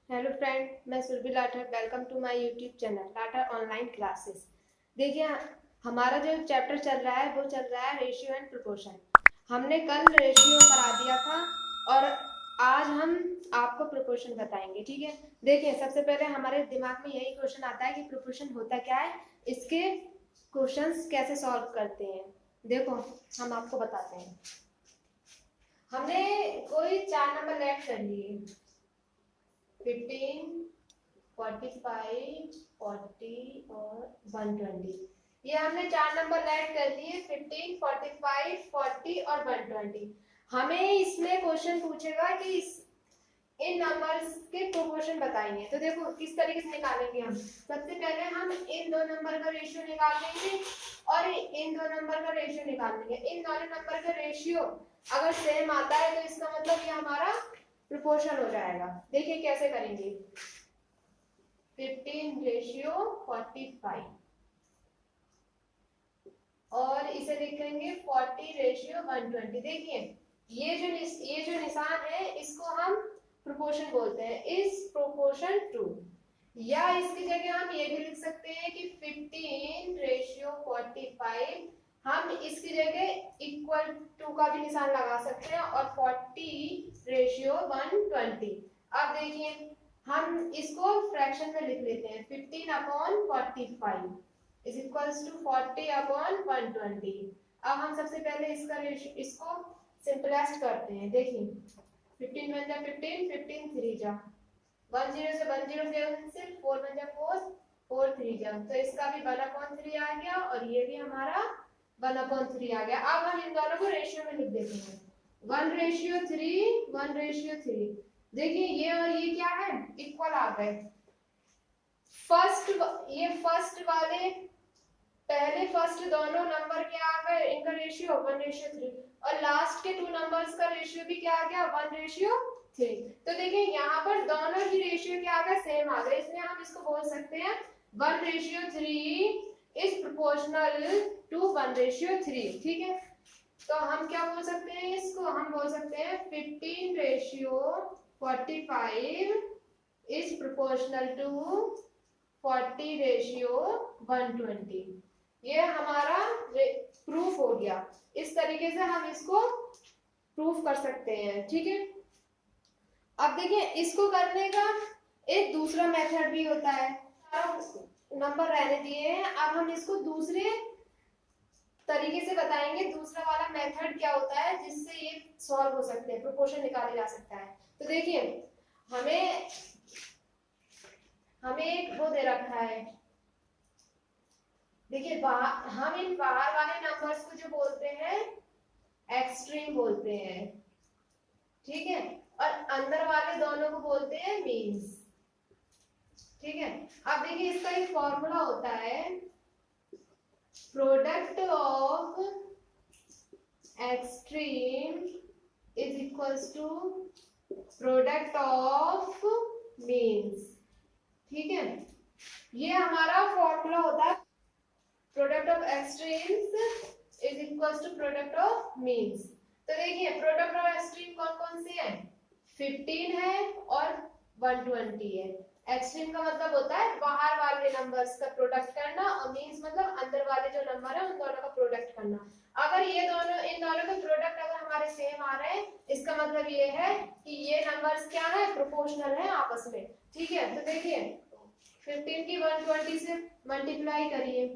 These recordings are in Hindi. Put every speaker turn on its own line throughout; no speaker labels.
हेलो फ्रेंड, मैं Surabhi Lathar. Welcome to my YouTube channel Lathar online classes. देखिए, हमारा जो चैप्टर चल रहा है वो चल रहा है रेशियो एंड प्रोपोर्शन। हमने कल रेशियो करा दिया था और आज हम आपको प्रोपोर्शन बताएंगे। ठीक है, देखिए सबसे पहले हमारे दिमाग में यही क्वेश्चन आता है कि प्रोपोर्शन होता क्या है, इसके क्वेश्चंस कैसे सॉल्व करते हैं। देखो, हम आपको बताते हैं। हमने कोई 4 नंबर ऐड कर लिए, 15, 45, 40 और 120। ये हमने 4 नंबर ऐड कर लिए, 15, 45, 40 और 120। हमें इसमें क्वेश्चन पूछेगा कि इन नंबर्स के प्रोपोर्शन बताइए। तो देखो किस तरीके से निकालेंगे हम। सबसे पहले हम इन दो नंबर का रेशियो निकाल लेंगे और इन दो नंबर का रेशियो निकाल लेंगे। इन दोनों नंबर का रेशियो अगर सेम आता है तो इसका मतलब ये हमारा प्रोपोर्शन हो जाएगा। देखिए कैसे करेंगे। 15:45 और इसे लिखेंगे 40:120। देखिए ये जो निशान है इसको हम प्रोपोर्शन बोलते हैं, इज प्रोपोर्शन टू। या इसकी जगह हम ये भी लिख सकते हैं कि 15:45 हम इसकी जगह इक्वल टू का भी निशान लगा सकते हैं और 40:120। अब देखिए हम इसको फ्रैक्शन में लिख लेते हैं। 15/45 इज इक्वल्स टू 40/120। अब हम सबसे पहले इसको सिंपलेस्ट करते हैं। देखिए 15 बन जा 15, 15 3 जा 10 से 10 कैंसिल, 4 बन जा 4, 4 3 जा, तो इसका भी 1/3 आ गया और ये भी हमारा 1/3 आ गया। अब हम इन दोनों को रेशियो में लिख देते हैं। 1:3, 1:3। देखिए ये और ये क्या है, इक्वल आ गए। ये फर्स्ट वाले पहले फर्स्ट दोनों नंबर क्या आ गए, इनका रेशियो 1:3 और लास्ट के 2 नंबर्स का रेशियो भी क्या आ गया, 1:3। तो देखिए यहाँ पर दोनों की रेशियो क्या आ गया, सेम आ गया, इसलिए हम इसको बोल सकते हैं 1:3 इज प्रोपोर्शनल टू 1:3। ठीक है, तो हम क्या बोल सकते हैं इसको, हम बोल सकते हैं 15:45 इज प्रोपोर्शनल टू 40:120। ये हमारा प्रूफ हो गया। इस तरीके से हम इसको प्रूफ कर सकते हैं। ठीक है, अब देखिए इसको करने का एक दूसरा मेथड भी होता है। नंबर रहने दिए हैं, अब हम इसको दूसरे तरीके से बताएंगे। दूसरा वाला मेथड क्या होता है जिससे ये सॉल्व हो सकते हैं, प्रोपोर्शन निकाला जा सकता है। तो देखिए हमें एक वो दे रखा है। देखिए हम इन बाहर वाले नंबर्स को जो बोलते हैं एक्सट्रीम बोलते हैं, ठीक है, और अंदर वाले दोनों को बोलते हैं मीन्स। ठीक है, अब देखिए इसका एक फॉर्मूला होता है, product of extreme is equals to product of means. ठीक है, ये हमारा फॉर्मूला होता है, product of extremes is equals to product of means. तो देखिए प्रोडक्ट ऑफ एक्सट्रीम कौन कौन से हैं, 15 है और 120 है। एक्सट्रीम का मतलब होता है बाहर वाले नंबर्स का प्रोडक्ट करना और मीन्स मतलब अंदर वाले जो नंबर है उन दोनों का प्रोडक्ट करना। अगर ये दोनों इन दोनों के प्रोडक्ट अगर हमारे सेम आ रहे हैं, इसका मतलब ये है कि ये नंबर्स क्या है, प्रोपोर्शनल है आपस में। ठीक है, तो देखिए 15 की 120 से मल्टीप्लाई करिए,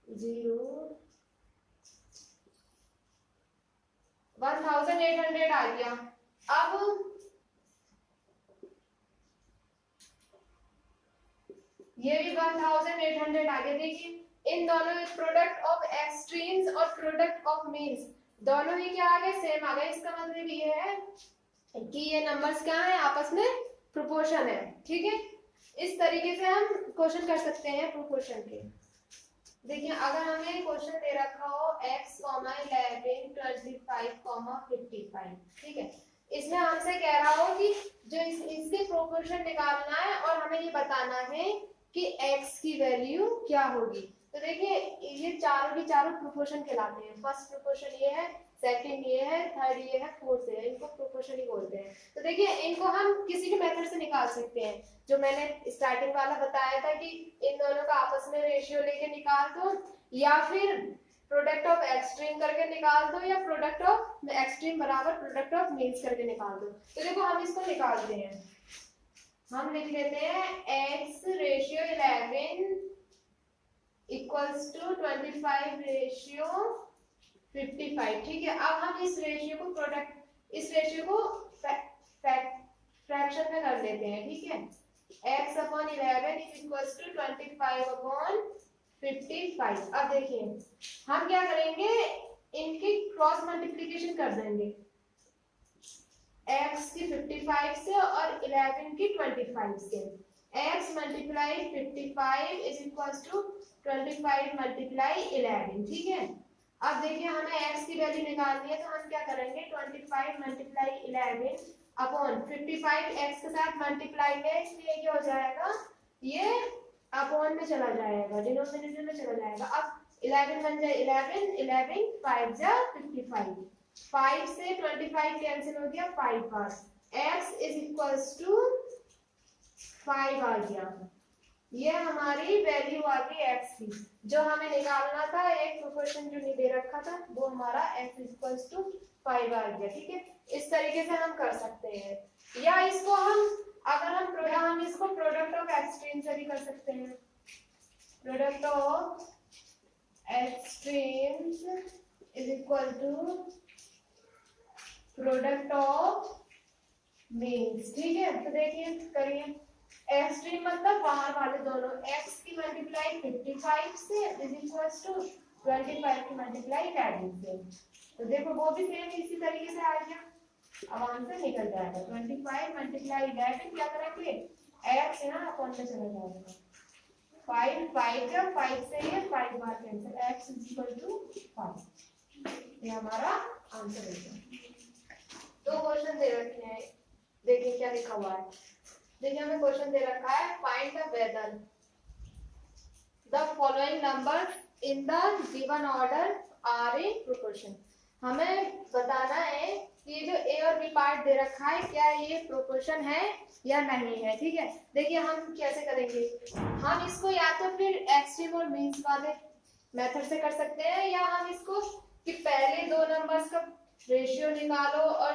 1800 आ गया। अब ये भी 1800 आ गया। देखिए इन दोनों प्रोडक्ट ऑफ एक्सट्रीम्स और प्रोडक्ट ऑफ मीन्स दोनों ही क्या आ गए, सेम आ गए। इसका मतलब ये है कि ये नंबर्स क्या है, आपस में प्रोपोर्शन है। ठीक है, इस तरीके से हम क्वेश्चन कर सकते हैं प्रोपोर्शन के। देखिए अगर हमें क्वेश्चन दे रखा हो x, 11, 25, 55, ठीक है, इसमें हमसे कह रहा हो कि जो इसके प्रोपोर्शन निकालना है और हमें ये बताना है कि x की वैल्यू क्या होगी। तो देखिए ये चारों की चारों प्रोपोर्शन कहलाते हैं। फर्स्ट प्रोपोर्शन ये है, सेकंड ये है, थर्ड ये है, फोर्थ ये है, इनको प्रोपोर्शन ही बोलते हैं। तो देखिए इनको हम किसी भी मेथड से निकाल निकाल सकते हैं, जो मैंने स्टार्टिंग वाला बताया था कि इन दोनों का आपस में रेशियो लेके निकाल दो, या फिर प्रोडक्ट ऑफ एक्सट्रीम करके निकाल दो, या प्रोडक्ट ऑफ एक्सट्रीम बराबर प्रोडक्ट ऑफ मीन्स करके निकाल दो। तो देखो हम इसको निकालते हैं, हम लिख लेते हैं x ratio 11 equals to 25 ratio 55। ठीक है, अब हम इस रेशियो को फ्रैक्शन में कर लेते हैं। ठीक है, x upon 11 is equals to 25 upon 55। अब देखिए हम क्या करेंगे, इनकी क्रॉस मल्टीप्लीकेशन कर देंगे, x की 55 से और 11 की 25 से। x multiply 55 is equals to 25 multiply 11। ठीक है, अब देखिए हमें x की वैल्यू निकालनी है, तो हम क्या करेंगे, 25 मल्टीप्लाई 11 अपॉन 55 x के साथ मल्टीप्लाई है, इसलिए क्या हो जाएगा, ये अपॉन में चला जाएगा, डिनोमिनेटर में चला जाएगा। अब 11 बन जाए 11, 11 5 जा 55, 5 से 25 कैंसिल हो गया, 5 बार x इज इक्वल्स टू 5 आ गया। ये हमारी वैल्यू आ गई x की, जो हमें निकालना था, एक प्रोपोर्शन जो नहीं दे रखा था, वो हमारा x इक्वल्स टू 5 आ गया। ठीक है, इस तरीके से हम कर सकते हैं, या इसको हम अगर हम इसको प्रोडक्ट ऑफ एक्सट्रीम से भी कर सकते हैं। Product of extremes is equal to product of means. ठीक है, तो देखिए करिए, एक्सट्रीम मतलब बाहर वाले दोनों, x की मल्टीप्लाई 55 से इज इक्वल्स टू 25 की मल्टीप्लाई 11 से। तो देखो वो भी सेम इसी तरीके से आ गया, अब आंसर निकल जाएगा 25 मल्टीप्लाई 11, क्या करेंगे x यहाँ अपॉन में चला जाएगा, 5 5 जब 5 से ये 5 बार cancel, x is equal to 5। ये हमारा आंसर है। दो क्वेश्चन दे रखे हैं, देखिए क्या लिखा हुआ है। देखिए हमें क्वेश्चन दे रखा है, find the whether the following numbers in the given order are in proportion. हमें बताना है कि ये जो ए और बी पार्ट दे रखा है, क्या ये प्रोपोर्शन है या नहीं है। ठीक है, देखिए हम कैसे करेंगे, हम इसको या तो फिर एक्सट्रीम और मीन्स वाले मेथड से कर सकते हैं, या हम इसको कि पहले दो नंबर्स का रेशियो निकालो और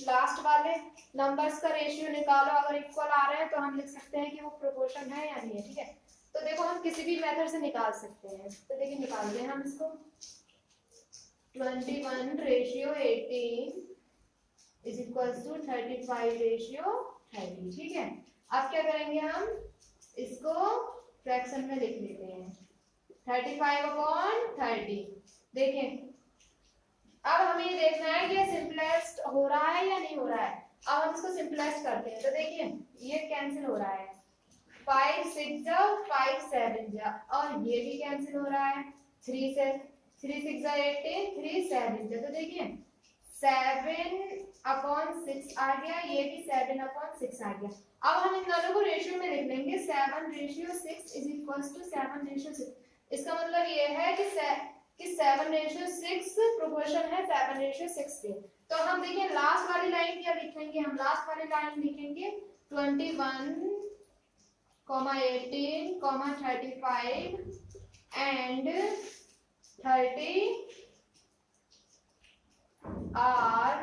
लास्ट वाले नंबर्स का रेशियो निकालो, अगर इक्वल आ रहे हैं तो हम लिख सकते हैं कि वो प्रोपोर्शन है या नहीं है। ठीक है, तो देखो हम किसी भी मेथड से निकाल सकते हैं, तो देखिए निकालते हैं हम इसको। 21 ratio 18 is equals to 35 ratio 30। ठीक है, अब क्या करेंगे, हम इसको फ्रैक्शन में लिख लेते हैं, 35 अपॉन 30। देखें अब हमें ये देखना है कि ये सिंपलेस्ट हो रहा है या नहीं हो रहा है। अब हम इसको सिंपलेस्ट करते हैं, तो देखिए ये कैंसिल हो रहा है, 5 6 जा 5 7 जा, और ये भी कैंसिल हो रहा है, 3 से 3 6 जा 18, 3 7 जा, तो देखिए 7 अपॉन 6 आ गया, ये भी 7 अपॉन 6 आ गया। अब हम इन दोनों को रेशियो में लिख लेंगे, 7 ratio 6 is equals to 7 ratio 6। इसका मतलब ये है कि 7 रेशियो 6 प्रोपोर्शन है 7 रेशियो 6 के। तो हम देखिए लास्ट वाली लाइन क्या लिखेंगे, हम लास्ट वाली लाइन लिखेंगे 21, 18, 35 एंड 30 आर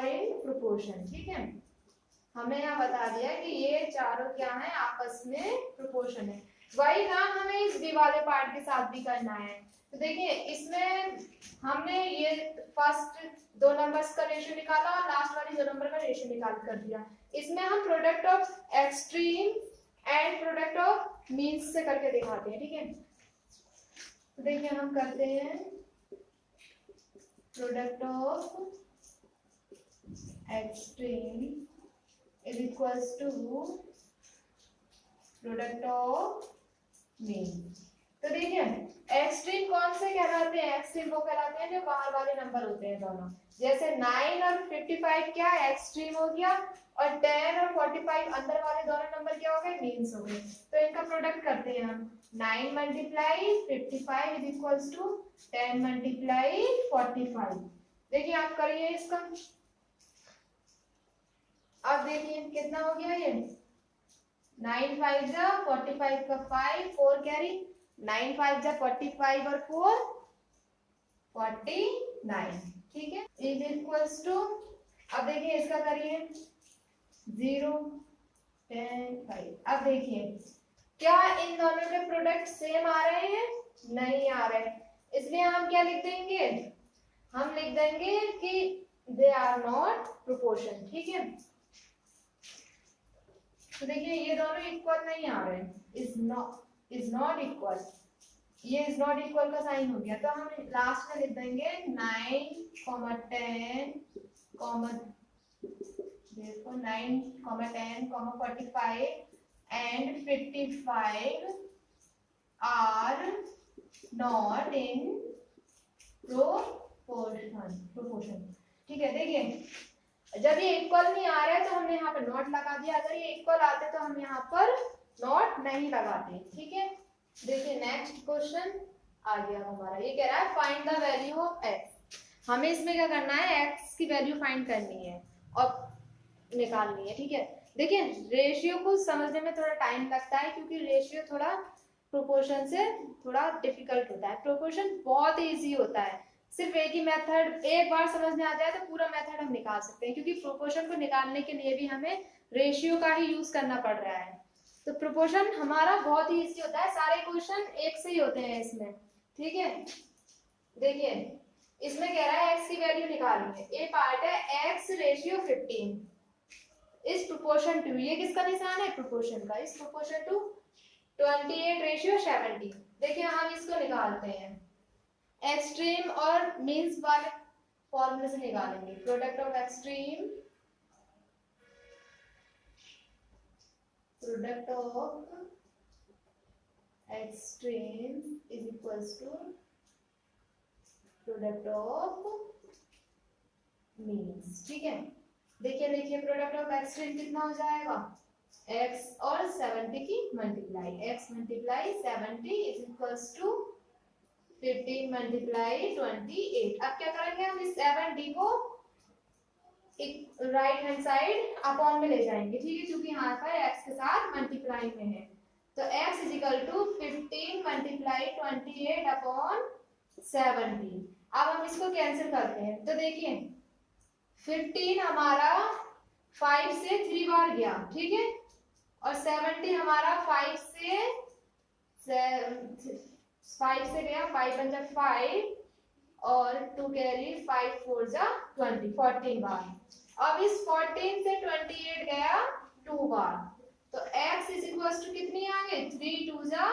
इन प्रोपोर्शन। ठीक है, हमें यहाँ बता दिया कि ये चारों क्या है, आपस में प्रोपोर्शन है। वही काम हमें इस बी वाले पार्ट के साथ भी करना है। तो देखिए इसमें हमने ये फर्स्ट दो नंबर्स का रेशियो निकाला और लास्ट वाली दो नंबर का रेशियो निकाल कर दिया। इसमें हम product of extreme and product of means से करके दिखाते हैं। ठीक है, तो देखिए हम करते हैं product of extreme is equals to product of mean. तो देखिए एक्सट्रीम कौन से कहलाते हैं, एक्सट्रीम वो कहलाते हैं जो बाहर वाले नंबर होते हैं दोनों, जैसे 9 और 55 क्या एक्सट्रीम हो गया, और 10 और 45 अंदर वाले दोनों नंबर क्या हो गए, मीन्स हो गए। तो इनका प्रोडक्ट करते हैं हम, 9 multiply 55 is equals to 10 multiply 45। देखिए आप करिए इसका, देखिए कितना हो गया ये 9 5 जा 45 का 5 4 कैरी 9 5 जा 45 और 4 49 ठीक है इज इक्वल्स टू अब देखिए इसका करिए 0 10 5 अब देखिए क्या इन दोनों के प्रोडक्ट सेम आ रहे हैं नहीं आ रहे इसलिए हम क्या लिख देंगे हम लिख देंगे कि दे आर नॉट प्रोपोर्शन ठीक है तो देखिए ये दोनों इक्वल नहीं आ रहे इज नॉट इक्वल ये इज नॉट इक्वल का साइन हो गया तो हम लास्ट में लिख देंगे 9 10 देखो 9 10 45 and 55 are not in proportion ठीक है देखिए जब ये इक्वल नहीं आ रहा है तो हमने यहाँ पर नॉट लगा दिया अगर ये इक्वल आते तो हम यहाँ पर नॉट नहीं लगाते ठीक है देखिए नेक्स्ट क्वेश्चन आ गया हमारा ये कह रहा है find the value of x हमें इसमें क्या करना है एक्स की वैल्यू फाइंड करनी है और निकालनी है ठीक है देखिए रेशियो को समझने में थोड़ा टाइम लगता है क्योंकि रेशियो थोड़ा प्रोपोर्शन से थोड़ा डिफिकल्ट होता है प्रोपोर्शन बहुत इजी होता है सिर्फ एक ही मेथड एक बार समझ में आ जाए तो पूरा मेथड हम निकाल सकते हैं क्योंकि प्रोपोर्शन को निकालने के लिए भी हमें रेशियो का ही यूज करना पड़ रहा है तो प्रोपोर्शन हमारा बहुत ही इजी होता है सारे क्वेश्चन एक से ही होते हैं इसमें ठीक है देखिए इसमें कह रहा है एक्स की वैल्यू निकालनी है ये पार्ट है एक्स रेशियो 15 इस प्रोपोर्शन टू ये किसका निशान है प्रोपोर्शन का इस प्रोपोर्शन टू 28 रेशियो 70 देखिए हम इसको निकालते हैं एक्सट्रीम और मीन्स वाले फॉर्मूले से निकालेंगे product of extreme product of extreme is equals to product of means ठीक है देखिए प्रोडक्ट ऑफ एक्सट्रीम कितना हो जाएगा x और 70 की multiply x multiply 70 is equals to 15 multiply 28 अब क्या करेंगे हम इस 70 को एक राइट हैंड साइड अपॉन में ले जाएंगे ठीक है क्योंकि यहाँ पर x के साथ मल्टीप्लाई में है तो x is equal to 15 multiply 28 upon 70 अब हम इसको कैंसिल करते हैं तो देखिए 15 हमारा 5 से 3 बार गया ठीक है और 70 हमारा 5 से गया 5 बन जा 5 और 2 कैरी 5 4 जा 20 14 बार अब इस 14 से 28 गया 2 बार तो x इज इक्वल टू कितनी आ गई 3 2 जा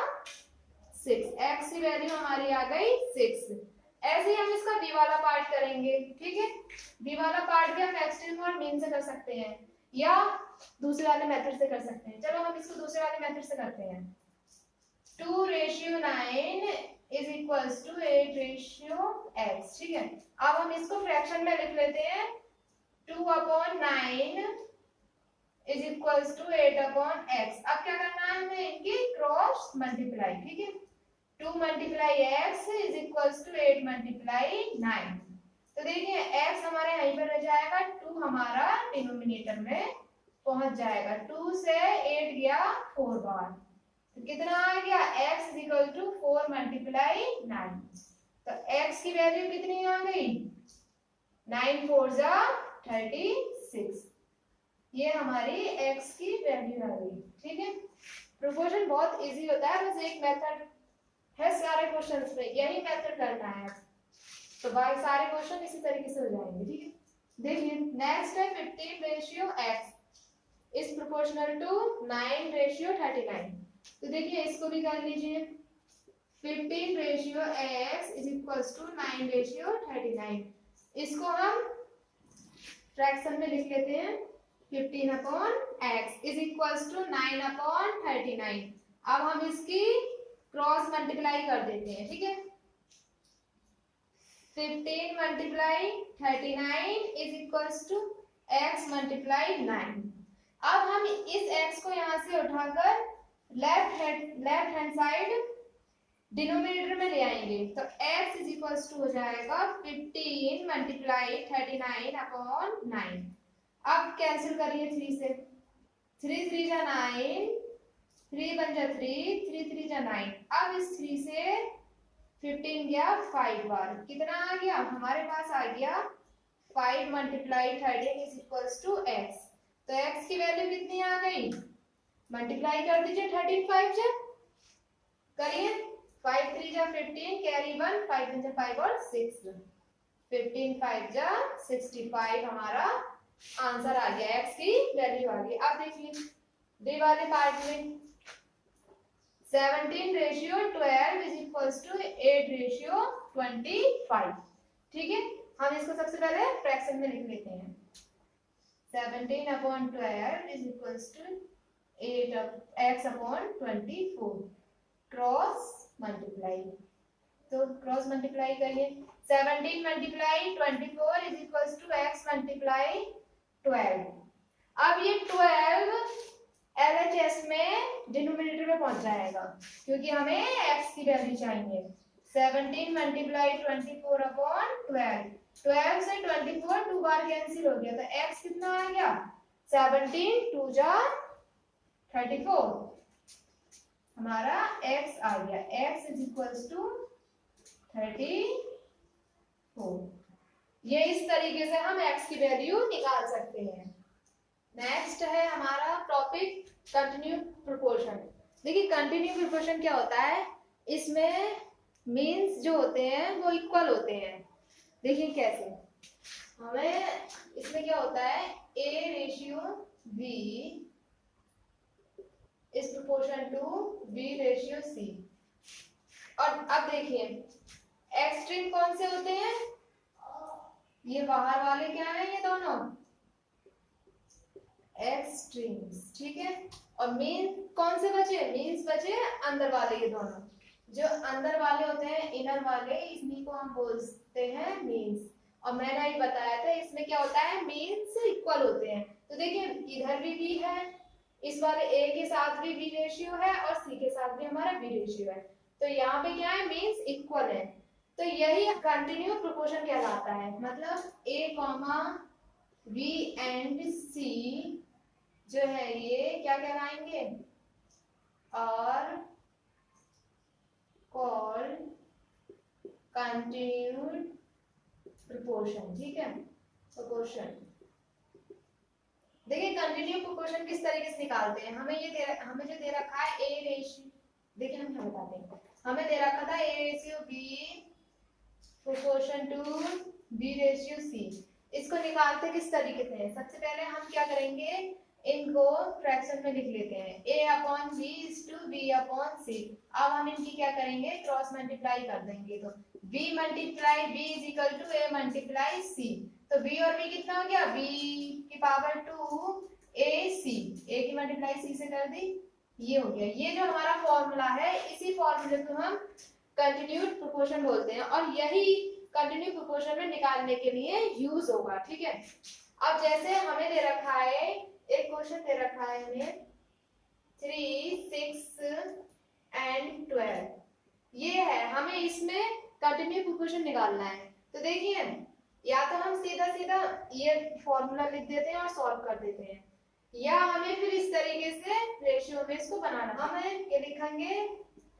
6 x की वैल्यू हमारी आ गई 6 ऐसे ही हम इसका b वाला पार्ट करेंगे ठीक है b वाला पार्ट भी हम एक्सट्रीम और मीन से कर सकते हैं या दूसरे वाले मेथड से कर सकते हैं चलो हम इसको दूसरे वाले मेथड से करते हैं 2 ratio 9 is equals to 8 ratio x ठीक है अब हम इसको फ्रैक्शन में लिख लेते हैं 2 upon 9 is equals to 8 upon x अब क्या करना है हमें इनकी क्रॉस मल्टीप्लाई ठीक है 2 multiply x is equals to 8 multiply 9 तो देखिए x हमारे यहीं पर रह जाएगा 2 हमारा डिनोमिनेटर में पहुंच जाएगा 2 से 8 गया 4 बार तो कितना आ गया x is equal to 4 multiply 9 तो x की वैल्यू कितनी आ गई 9 4 जा 36 ये हमारी x की वैल्यू आ गई ठीक है प्रोपोर्शन बहुत इजी होता है बस एक मेथड है सारे क्वेश्चंस में यही मेथड करना है तो बाकी सारे क्वेश्चन इसी तरीके से हो जाएंगे ठीक है देखिए नेक्स्ट है 15 ratio x is proportional to 9 ratio 39 तो देखिए इसको भी कर लीजिए 15 ratio x is equals to 9 ratio 39 इसको हम फ्रैक्शन में लिख लेते हैं 15 upon x is equals to 9 upon 39 अब हम इसकी क्रॉस मल्टीप्लाई कर देते हैं ठीक है 15 multiply 39 is equals to x multiply 9 अब हम इस x को यहां से उठाकर लेफ्ट हैंड साइड डिनोमिनेटर में ले आएंगे तो x इज इक्वल्स टू हो जाएगा 15 मल्टीप्लाई 39 अपॉन 9 अब कैंसिल करिए 3 से, 3 3 जा 9, 3 1 जा 3, 3 3 जा 9। अब इस 3 से 15 गया 5 बार, कितना आ गया हमारे पास आ गया 5 multiply 13 is equals to x। तो x की वैल्यू कितनी आ गई, मल्टीप्लाई कर दीजिए 13 5 जा, करिए 5 3 जा 15, कैरी 1, 5 1 जा 5 और 6, 15 5 जा 65 हमारा आंसर आ गया, x की वैल्यू आ गई। अब देखिए डी वाले पार्ट में 17:12 इज इक्वल्स टू 8:25। ठीक है, हम इसको सबसे पहले फ्रैक्शन में लिख लेते हैं। 17/12 is equals to 8x/24 cross multiply, तो क्रॉस मल्टीप्लाई करिए 17 multiply 24 is equals to x multiply 12। अब ये 12 LHS में डिनोमिनेटर में पहुंच जाएगा क्योंकि हमें x की वैल्यू चाहिए। 17 मल्टीप्लाई 24/12, 12 से 24 2 बार कैंसिल हो गया, तो x कितना आ गया 17 2 जा 34, हमारा x आ गया, x इज इक्वल्स टू 34। ये इस तरीके से हम x की वैल्यू निकाल सकते हैं। नेक्स्ट है हमारा टॉपिक कंटिन्यू प्रोपोर्शन। देखिए कंटिन्यू प्रोपोर्शन क्या होता है, इसमें मीन्स जो होते हैं वो इक्वल होते हैं। देखिए कैसे, हमें इसमें क्या होता है A/B is proportion to B/C। और अब देखिए एक्सट्रीम कौन से होते हैं, ये बाहर वाले क्या है, ये दोनों एक्सट्रीम्स। ठीक है, और मीन कौन से बचे, मीन्स बचे अंदर वाले, ये दोनों जो अंदर वाले होते हैं इनर वाले, इन्हीं को हम बोलते हैं मीन्स। और मैंने ये बताया था इसमें क्या होता है मीन्स इक्वल होते हैं। तो देखिए इधर भी b है, इस वाले a के साथ भी b रेशियो है और c के साथ भी हमारा b रेशियो है, तो यहाँ पे क्या है मीन्स इक्वल है। तो यही कंटिन्यू प्रोपोर्शन कहलाता है, मतलब a, b एंड c जो है ये क्या कहलाएंगे, और कॉल्ड कंटिन्यूड प्रोपोर्शन। ठीक है, प्रोपोर्शन। देखिए कंटिन्यू प्रोपोर्शन किस तरीके से निकालते हैं, हमें जो दे रखा है a रेशियो, देखिए हम क्या बताते हैं, हमें दे रखा था A/B प्रोपोर्शन टू B/C। इसको निकालते किस तरीके से है, सबसे पहले हम क्या करेंगे, इनको फ्रैक्शन में लिख लेते हैं A/B is to B/C। अब हम इनकी क्या करेंगे, क्रॉस मल्टीप्लाई कर देंगे, तो B multiply B is equal to A multiply C। तो B और B कितना हो गया, B की पावर 2 AC, A की मल्टीप्लाई C से कर दी, ये हो गया। ये जो हमारा फॉर्मूला है, इसी फॉर्मूले को हम कंटिन्यूड प्रोपोर्शन बोलते हैं और यही कंटिन्यू प्रोपोर्शन में निकालने के लिए यूज होगा। ठीक है, अब जैसे हमें दे रखा है, एक क्वेश्चन दे रखा है हमें 3 6 एंड 12, ये है, हमें इसमें कंटिन्यू प्रोपोर्शन निकालना है। तो देखिए या तो हम सीधा सीधा ये फॉर्मूला लिख देते हैं और सॉल्व कर देते हैं, या हमें फिर इस तरीके से रेशियो में इसको बनाना। हमें ये लिखेंगे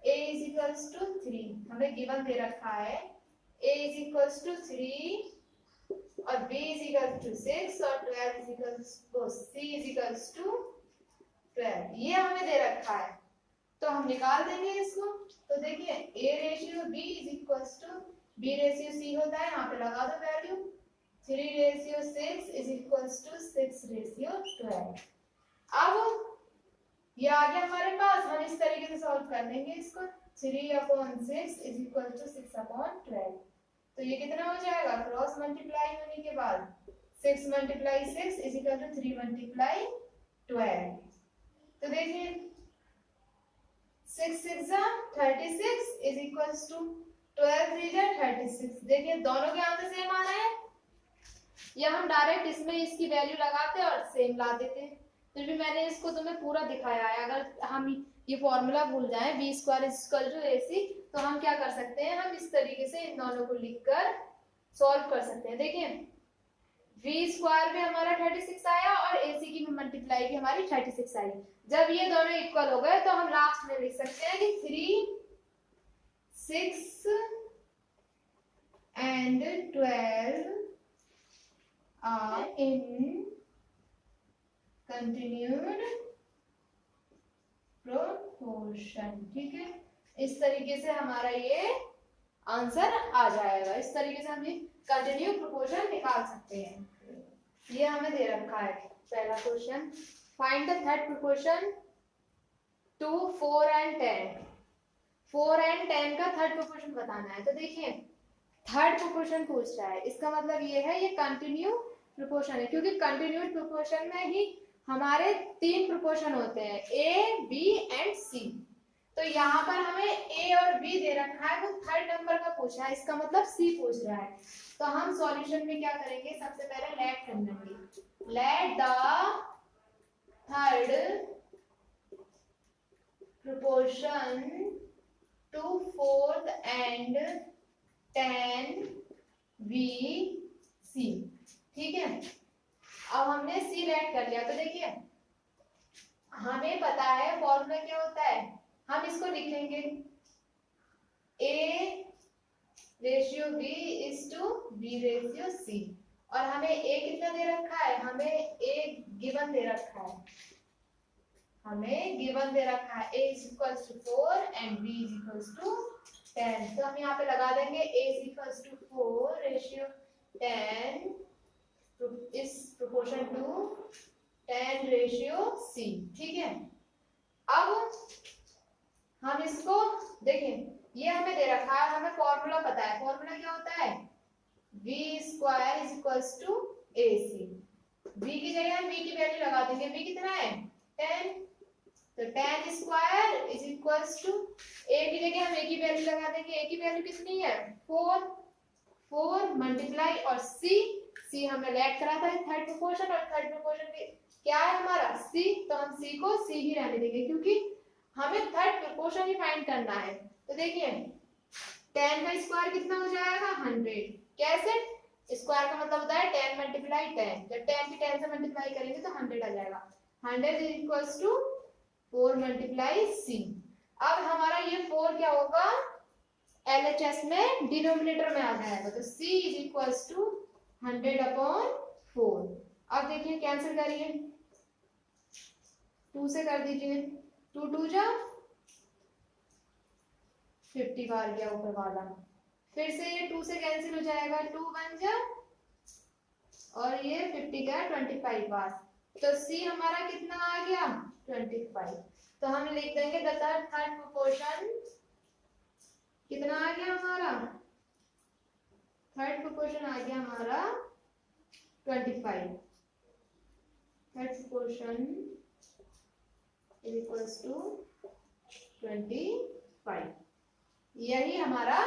a is equals to 3, हमें गिवन दे रखा है a is equals to 3 और b is equals to 6 और 12 is equals to c is equals to 12, ये हमें दे रखा है, तो हम निकाल देंगे इसको। तो देखिए a ratio b is equals to b ratio c होता है, यहाँ पे लगा दो वैल्यू, 3/6 is equals to 6/12। अब ये आ गया हमारे पास, हम इस तरीके से सॉल्व कर लेंगे इसको, 3/6 is equal to 6/12। तो ये कितना हो जाएगा, क्रॉस मल्टीप्लाई होने के बाद 6 multiply 6 is equal to 3 multiply 12। तो देखिए 6 6 जा 36 is equals to 12 3 जा 36। देखिए दोनों के आंसर सेम आ रहे हैं, या हम डायरेक्ट इसमें इसकी वैल्यू लगाते और सेम ला देते हैं। फिर भी मैंने इसको तुम्हें पूरा दिखाया है, अगर हम ये फॉर्मूला भूल जाएं b² = AC, तो हम क्या कर सकते हैं, हम इस तरीके से इन दोनों को लिखकर सॉल्व कर सकते हैं। देखिए v² भी हमारा 36 आया और मल्टीप्लाई की हमारी 36 आई। जब ये दोनों इक्वल हो गए तो हम लास्ट में लिख सकते हैं कि 3, 6 and 12 are in continued proportion। ठीक है, इस तरीके से हमारा ये आंसर आ जाएगा। इस तरीके से हम कंटिन्यू प्रोपोर्शन निकाल सकते हैं। ये हमें दे रखा है पहला question, find the third proportion to 4 and 10। 4 and 10 का थर्ड प्रोपोर्शन बताना है। तो देखिए थर्ड प्रोपोर्शन पूछ रहा है, इसका मतलब ये है ये कंटिन्यू प्रोपोर्शन है, क्योंकि कंटिन्यूड प्रोपोर्शन में ही हमारे 3 प्रोपोर्शन होते हैं, ए, बी एंड सी। तो यहाँ पर हमें ए और बी दे रखा है, वो थर्ड नंबर का पूछा है, इसका मतलब सी पूछ रहा है। तो हम सॉल्यूशन में क्या करेंगे, सबसे पहले लेट कर लेंगे। Let the third proportion to 4th and 10 be c. ठीक है, अब हमने सी लेट कर लिया। तो देखिए हमें पता है फॉर्मूला क्या होता है, हम इसको लिखेंगे A ratio B is to B ratio C। और हमें A कितना दे रखा है, हमें A गिवन दे रखा है, हमें गिवन दे रखा है A is equals to 4 and B is equals to 10। तो हम यहाँ पे लगा देंगे A is equals to 4 ratio 10 is proportion to 10 ratio C। ठीक है, अब हम इसको देखें, ये हमें दे रखा है, हमें फॉर्मूला पता है। फॉर्मूला क्या होता है, v square is equals to ac। v की जगह हम v की वैल्यू लगा देंगे, v कितना है 10, तो 10 square is equals to a की जगह हम a की वैल्यू लगा देंगे, a की वैल्यू कितनी है 4 मल्टीप्लाई और c हमने लेट करा था थर्ड प्रोपोर्शन, और थर्ड प्रोपोर्शन क्या है हमारा c, तो हम c को c ही रहने देंगे क्योंकि हमें थर्ड प्रोपोर्शन ही फाइंड करना है। तो देखिए 10 का स्क्वायर कितना हो जाएगा 100। कैसे, स्क्वायर का मतलब होता है 10 मल्टीप्लाई 10, जब 10 की 10 से मल्टीप्लाई करेंगे तो 100 आ जाएगा। 100 is equals to 4 multiply c। अब हमारा ये 4 क्या होगा LHS में डिनोमिनेटर में आ जाएगा, तो c इज इक्वल्स टू 100/4। अब देखिए कैंसिल करिए, 2 से कर दीजिए, 2 2 जा 50 बार गया ऊपर वाला, फिर से ये 2 से कैंसिल हो जाएगा, 2 1 जा और ये 50 का 25 बार, तो c हमारा कितना आ गया 25। तो हम लिख देंगे द थर्ड प्रोपोर्शन कितना आ गया हमारा, थर्ड प्रोपोर्शन आ गया हमारा 25। Third proportion is equals to 25, यही हमारा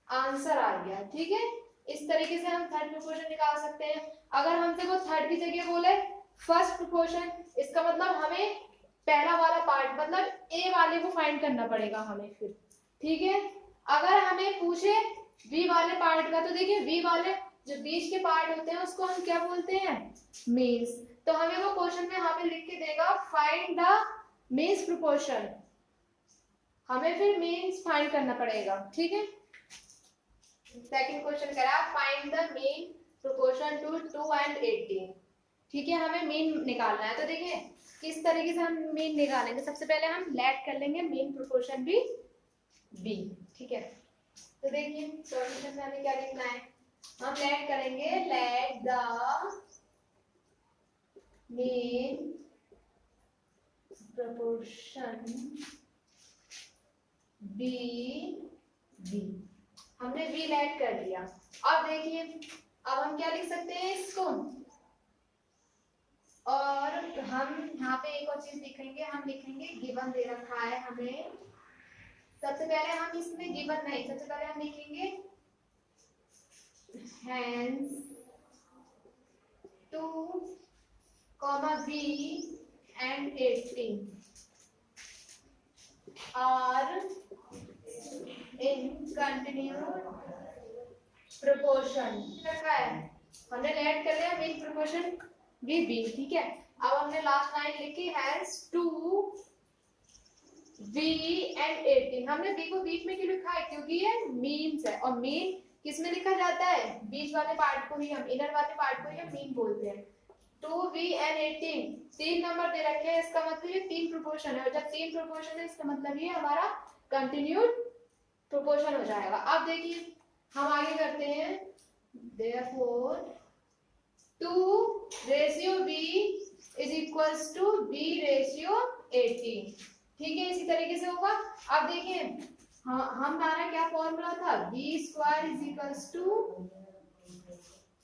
आंसर आ गया। ठीक है, इस तरीके से हम थर्ड प्रोपोर्शन निकाल सकते हैं। अगर हमसे वो थर्ड की जगह बोले फर्स्ट प्रोपोर्शन, इसका मतलब हमें पहला वाला पार्ट मतलब ए वाले को फाइंड करना पड़ेगा हमें फिर। ठीक है, अगर हमें पूछे बी वाले पार्ट का, तो देखिए बी वाले जो बीच के पार्ट होते हैं उसको हम क्या बोलते हैं मीन्स। तो हमें वो क्वेश्चन में यहाँ पे लिख के देगा फाइंड द मीन्स प्रोपोर्शन, हमें फिर मीन्स फाइंड करना पड़ेगा। ठीक है, सेकंड क्वेश्चन करा find the mean proportion to 2 and 18। ठीक है, हमें मीन निकालना है। तो देखिए किस तरीके से हम मीन निकालेंगे, सबसे पहले हम लेट कर लेंगे मीन प्रोपोर्शन भी बी। ठीक है, तो देखिए सॉल्यूशन में हमें क्या लिखना है, हम लेट करेंगे let the mean proportion be b, हमने बी लेट कर दिया। अब देखिए अब हम क्या लिख सकते हैं इसको, और हम यहाँ पे एक और चीज लिखेंगे, हम लिखेंगे गिवन दे रखा है हमें। सबसे पहले हम इसमें गिवन नहीं, सबसे पहले हम लिखेंगे hence 2, b and 18 are in continued proportion। रखा है हमने लेट कर लिया मीन प्रोपोर्शन ये बी, ठीक है। अब हमने लास्ट लाइन लिखी हैज 2 V and 18। हमने V को बीच में क्यों लिखा है, क्योंकि ये मीन्स है, और मीन किस में लिखा जाता है, बीच वाले पार्ट को ही हम, इनर वाले पार्ट को ही हम मीन बोलते हैं। 2V and 18 तीन नंबर दे रखे हैं, इसका मतलब ये तीन प्रोपोर्शन है, और जब तीन प्रोपोर्शन है इसका मतलब ये हमारा कंटिन्यूड प्रोपोर्शन हो जाएगा। अब देखिए हम आगे करते हैं, therefore 2:B is equals to B:18, ठीक है, इसी तरीके से होगा। अब देखिए हमारा क्या फॉर्मूला था, B² इज इक्वल्स टू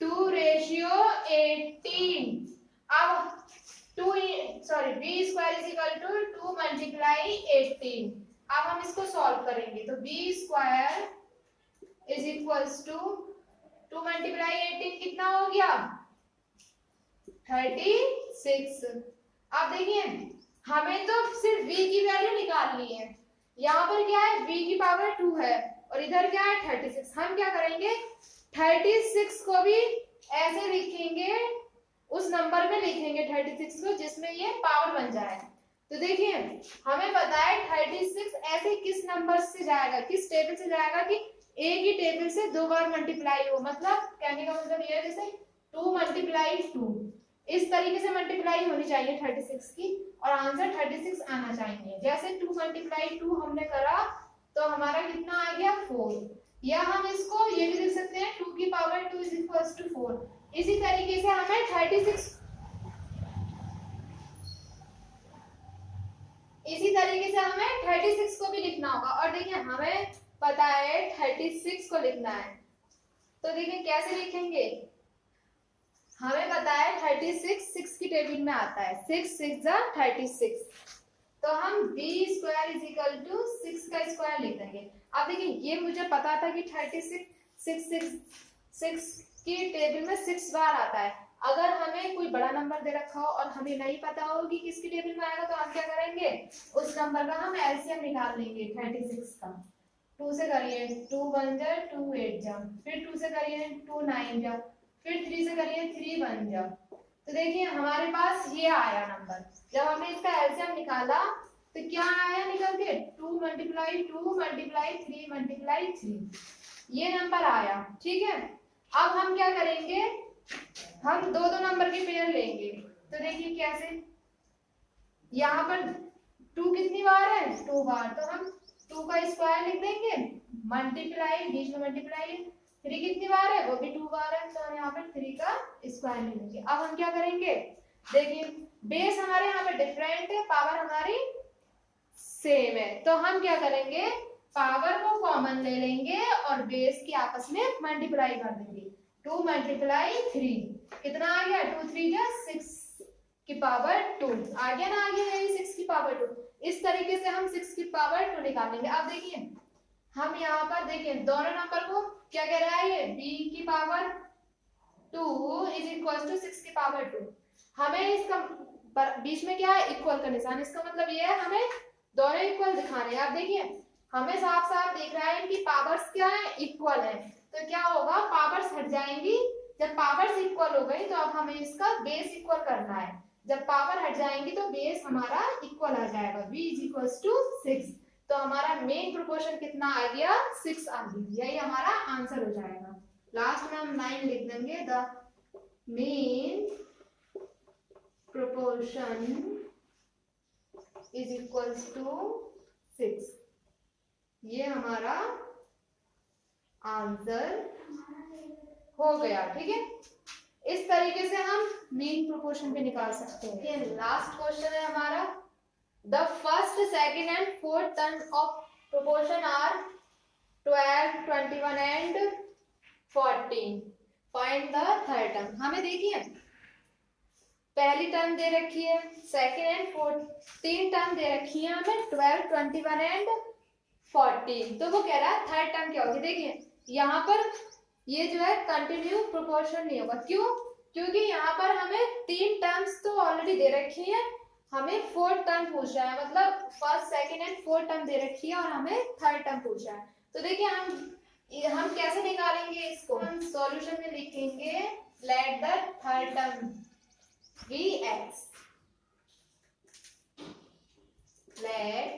2:18। अब B² is equal to 2 multiply 18। अब हम इसको सॉल्व करेंगे, तो B² is equals to 2 multiply 18 कितना हो गया, 36। अब देखिए हमें तो सिर्फ v की वैल्यू निकालनी है, यहाँ पर क्या है v की पावर 2 है और इधर क्या है 36। हम क्या करेंगे, 36 को भी ऐसे लिखेंगे, उस नंबर में लिखेंगे 36 को जिसमें ये पावर बन जाए। तो देखिए हमें पता है 36 ऐसे किस नंबर से जाएगा, किस टेबल से जाएगा कि एक ही टेबल से दो बार मल्टीप्लाई हो, मतलब कहने का मतलब ये है जैसे 2 मल्टीप्लाई 2 इस तरीके से मल्टीप्लाई होनी चाहिए 36 की, और आंसर 36 आना चाहिए। जैसे 2 मल्टीप्लाई 2 हमने करा तो हमारा कितना आ गया 4, या हम इसको ये भी लिख सकते हैं 2 की पावर 2 इज इक्वल्स टू 4। इसी तरीके से हमें 36 को भी लिखना होगा। और देखिए हमें पता है 36 को लिखना है, तो देखिए कैसे लिखेंगे, हमें पता है 36 6 की टेबल में आता है, 6 6 जा 36, तो हम B² इज इक्वल टू 6 का स्क्वायर लिख देंगे। अब देखिए ये मुझे पता था कि 36 6 की टेबल में 6 बार आता है। अगर हमें कोई बड़ा नंबर दे रखा हो और हमें नहीं पता हो कि किसकी टेबल में आएगा, तो हम क्या करेंगे, उस नंबर का हम एलसीएम निकाल लेंगे 36 का। 2 से करिए 2 1 जा 2 8 जा, फिर 2 से करिए 2 9 जा, फिर 3 से करिए 3 1 जा। तो देखिए हमारे पास ये आया नंबर। जब हमने इसका एलसीएम निकाला तो क्या आया निकल के, 2 मल्टीप्लाई 2 मल्टीप्लाई 3 मल्टीप्लाई 3, ये नंबर आया, ठीक है। अब हम क्या करेंगे, हम दो दो नंबर के पेयर लेंगे। तो देखिए कैसे, यहाँ पर 2 कितनी बार है, 2 बार, तो हम 2 का स्क्वायर लिख देंगे, मल्टीप्लाई बीच में मल्टीप्लाई 3 कितनी बार है, वो भी 2 बार है, तो हम यहाँ पर 3 का स्क्वायर ले लेंगे। अब हम क्या करेंगे, देखिए बेस हमारे यहाँ पर डिफरेंट है, पावर हमारी सेम है, तो हम क्या करेंगे, पावर को कॉमन ले लेंगे और बेस की आपस में मल्टीप्लाई कर देंगे। 2 मल्टीप्लाई 3 कितना आ गया, 2 3 जा 6 की पावर 2 आ गया ना, आ गया यही 6 की पावर 2। इस तरीके से हम 6 की पावर 2 निकालेंगे। अब देखिए हम यहाँ पर देखिए दोनों नंबर को क्या कह रहा है, ये b की पावर 2 इज इक्वल टू 6 की पावर 2। हमें इसका बीच में क्या है, इक्वल का निशान, इसका मतलब ये है हमें दोनों इक्वल दिखाने हैं। आप देखिए हमें साफ साफ दिख रहा है कि पावर्स क्या है, इक्वल है, तो क्या होगा, पावर्स हट जाएंगी। जब पावर्स इक्वल हो गई तो अब हमें इसका बेस इक्वल करना है। जब पावर हट जाएंगी तो बेस हमारा इक्वल आ जाएगा, b इज इक्वल टू 6। तो हमारा मेन प्रोपोर्शन कितना आ गया, 6 आ गई, यही हमारा आंसर हो जाएगा। लास्ट में हम 9 लिख देंगे, the mean proportion is equal to 6, ये हमारा आंसर हो गया, ठीक है। इस तरीके से हम मीन प्रोपोर्शन भी निकाल सकते हैं। लास्ट क्वेश्चन है हमारा, the first second and fourth term of proportion are 12 21 and 14, find the third term. हमें देखिए पहली टर्म दे रखी है, सेकंड एंड फोर्थ, तीन टर्म दे रखी है हमें 12 21 एंड 14, तो वो कह रहा है थर्ड टर्म क्या होगी। देखिए यहाँ पर ये जो है कंटिन्यू प्रोपोर्शन नहीं होगा, क्यों, क्योंकि यहाँ पर हमें तीन टर्म्स तो ऑलरेडी दे रखी है, हमें फोर्थ टर्म पूछ रहा है, मतलब first second and fourth term दे रखी है और हमें थर्ड टर्म पूछ रहा है। तो देखिए हम कैसे निकालेंगे इसको, हम सॉल्यूशन में लिखेंगे late the third term x. Let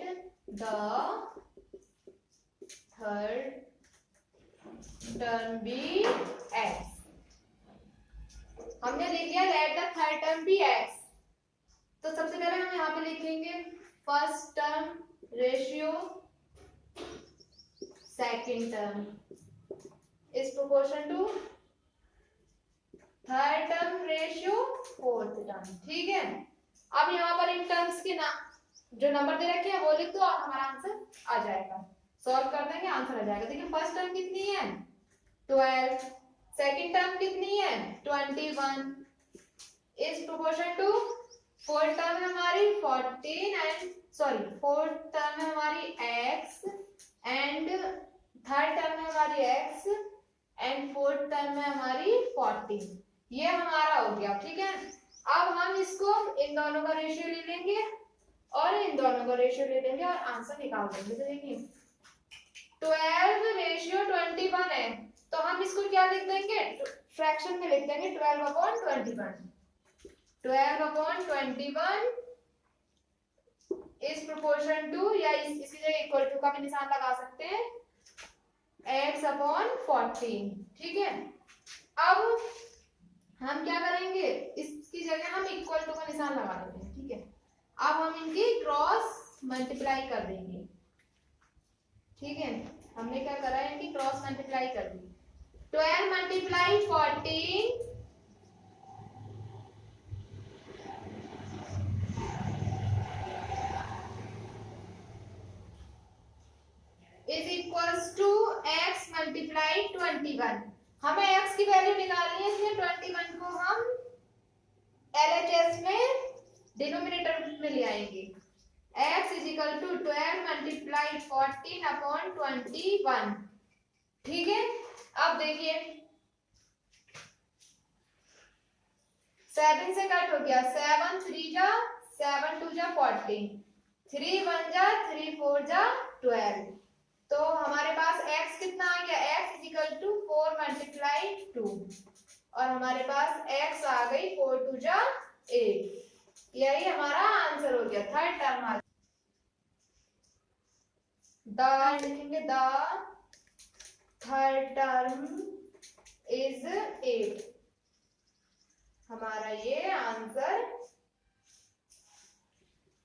the third term be x. हमने लिख लिया let the third term be x. तो सबसे पहले हम यहाँ पे लिखेंगे first term ratio second term is proportion to third term ratio fourth term. ठीक है, अब यहाँ पर इन टर्म्स के ना जो नंबर दे रखे हैं वो लिख दो और हमारा आंसर आ जाएगा. सॉल्व कर देंगे, आंसर आ जाएगा. देखिए फर्स्ट टर्म कितनी है 12, सेकंड टर्म कितनी है 21 is proportion to fourth term है हमारी 14 एंड फोर्थ टर्म है हमारी x एंड थर्ड टर्म है हमारी x एंड फोर्थ टर्म है हमारी 14. ये हमारा हो गया. ठीक है, अब हम इसको इन दोनों का रेशियो ले लेंगे और इन दोनों का रेशियो ले लेंगे और आंसर निकाल देंगे. तो देखिए 12 रेशियो 21 है तो हम इसको क्या लिख देंगे फ्रैक्शन में लिख देंगे 12/21. 12/21 इज प्रोपोर्शन टू या इसकी जगह इक्वल टू का भी निशान लगा सकते हैं x/14. ठीक है, अब हम क्या करेंगे इसकी जगह हम इक्वल टू का निशान लगा देते हैं. ठीक है, अब हम इनकी क्रॉस मल्टीप्लाई कर देंगे. ठीक है, हमने क्या करा है इनकी क्रॉस मल्टीप्लाई कर दी. 12 multiply 14 is equals to x multiply 21. हमें x की वैल्यू निकालनी है इसलिए 21 को हम LHS में डिनोमिनेटर में ले आएंगे. x is equal to 12 multiply 14/21. ठीक है, अब देखिए 7 से कट हो गया. 7 3 जा 7 2 जा 14, 3 1 जा 3 4 जा 12. तो हमारे पास x कितना आ गया x is equal to 4 multiply 2 और हमारे पास x आ गई 4 2 जा 8. यही हमारा आंसर हो गया. थर्ड टर्म आ लिखेंगे द थर्ड टर्म इज 8. हमारा ये आंसर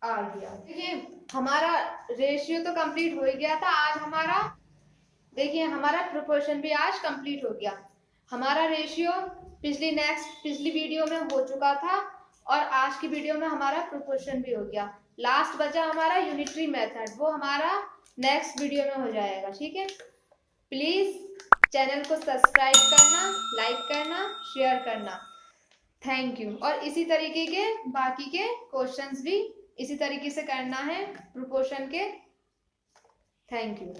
आ गया. देखिए हमारा रेशियो तो कंप्लीट हो ही गया था. आज हमारा देखिए हमारा प्रोपोर्शन भी आज कंप्लीट हो गया. हमारा रेशियो पिछली वीडियो में हो चुका था और आज की वीडियो में हमारा प्रोपोर्शन भी हो गया. लास्ट बचा हमारा यूनिटरी मेथड, वो हमारा नेक्स्ट वीडियो में हो जाएगा. ठीक है, प्लीज चैनल को सब्सक्राइब करना, लाइक करना, शेयर करना. Thank you. और इसी तरीके के बाकी के क्वेश्चंस भी इसी तरीके से करना है प्रोपोर्शन के. Thank you.